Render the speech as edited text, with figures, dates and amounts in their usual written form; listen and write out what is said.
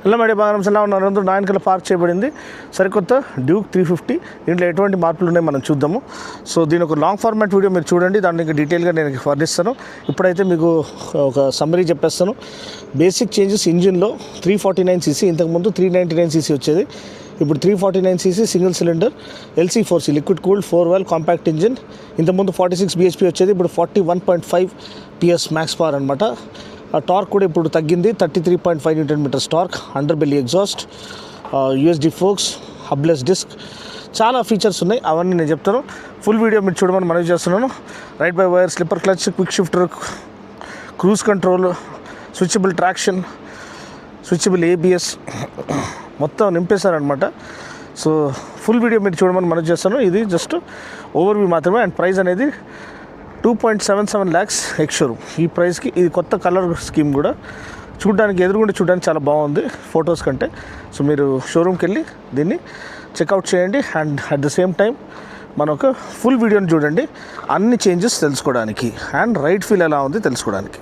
ఇలా మేడే బంగారం ఎలా ఉన్నారు 9 కల పార్క్ చేయబడింది సరికొత్త డ్యూక్ 350 దీంట్లో ఎటువంటి మార్పులు ఉన్నాయి మనం చూద్దాము. సో దీని ఒక లాంగ్ ఫార్మాట్ వీడియో మీరు చూడండి, దాన్ని ఇంకా డీటెయిల్గా నేను వర్ణిస్తాను. ఇప్పుడైతే మీకు ఒక సమ్మరీ చెప్పేస్తాను. బేసిక్ చేంజెస్ ఇంజిన్లో 349cc, ఇంతకుముందు 399cc వచ్చేది, ఇప్పుడు 349cc single cylinder LC4C liquid cooled 4 valve compact engine. ఇంతకుముందు 46 bhp వచ్చేది, ఇప్పుడు 41.5 PS మ్యాక్స్ పవర్ అనమాట. ఆ టార్క్ కూడా ఇప్పుడు తగ్గింది, 33.5 Nm torque, under belly exhaust, USB forks, hubless disc, చాలా ఫీచర్స్ ఉన్నాయి. అవన్నీ నేను చెప్తాను. ఫుల్ వీడియో మీరు చూడమని మనవి చేస్తున్నాను. Right by wire, slipper clutch, quick shifter, cruise control, switchable traction, switchable ABS మొత్తం నింపేశారనమాట. సో ఫుల్ వీడియో మీరు చూడమని మనవి చేస్తాను. ఇది జస్ట్ ఓవర్వ్యూ మాత్రమే. అండ్ ప్రైస్ అనేది 2.77 lakhs ఎక్స్-షోరూమ్. ఈ ప్రైస్కి ఇది కొత్త కలర్ స్కీమ్ కూడా ఎదురుగుండా చూడడానికి చాలా బాగుంది ఫొటోస్ కంటే. సో మీరు షోరూమ్కి వెళ్ళి దీన్ని చెక్అవుట్ చేయండి. And at the same time మన ఒక ఫుల్ వీడియోని చూడండి, అన్ని చేంజెస్ తెలుసుకోవడానికి అండ్ రైడ్ ఫీల్ ఎలా ఉంది తెలుసుకోవడానికి.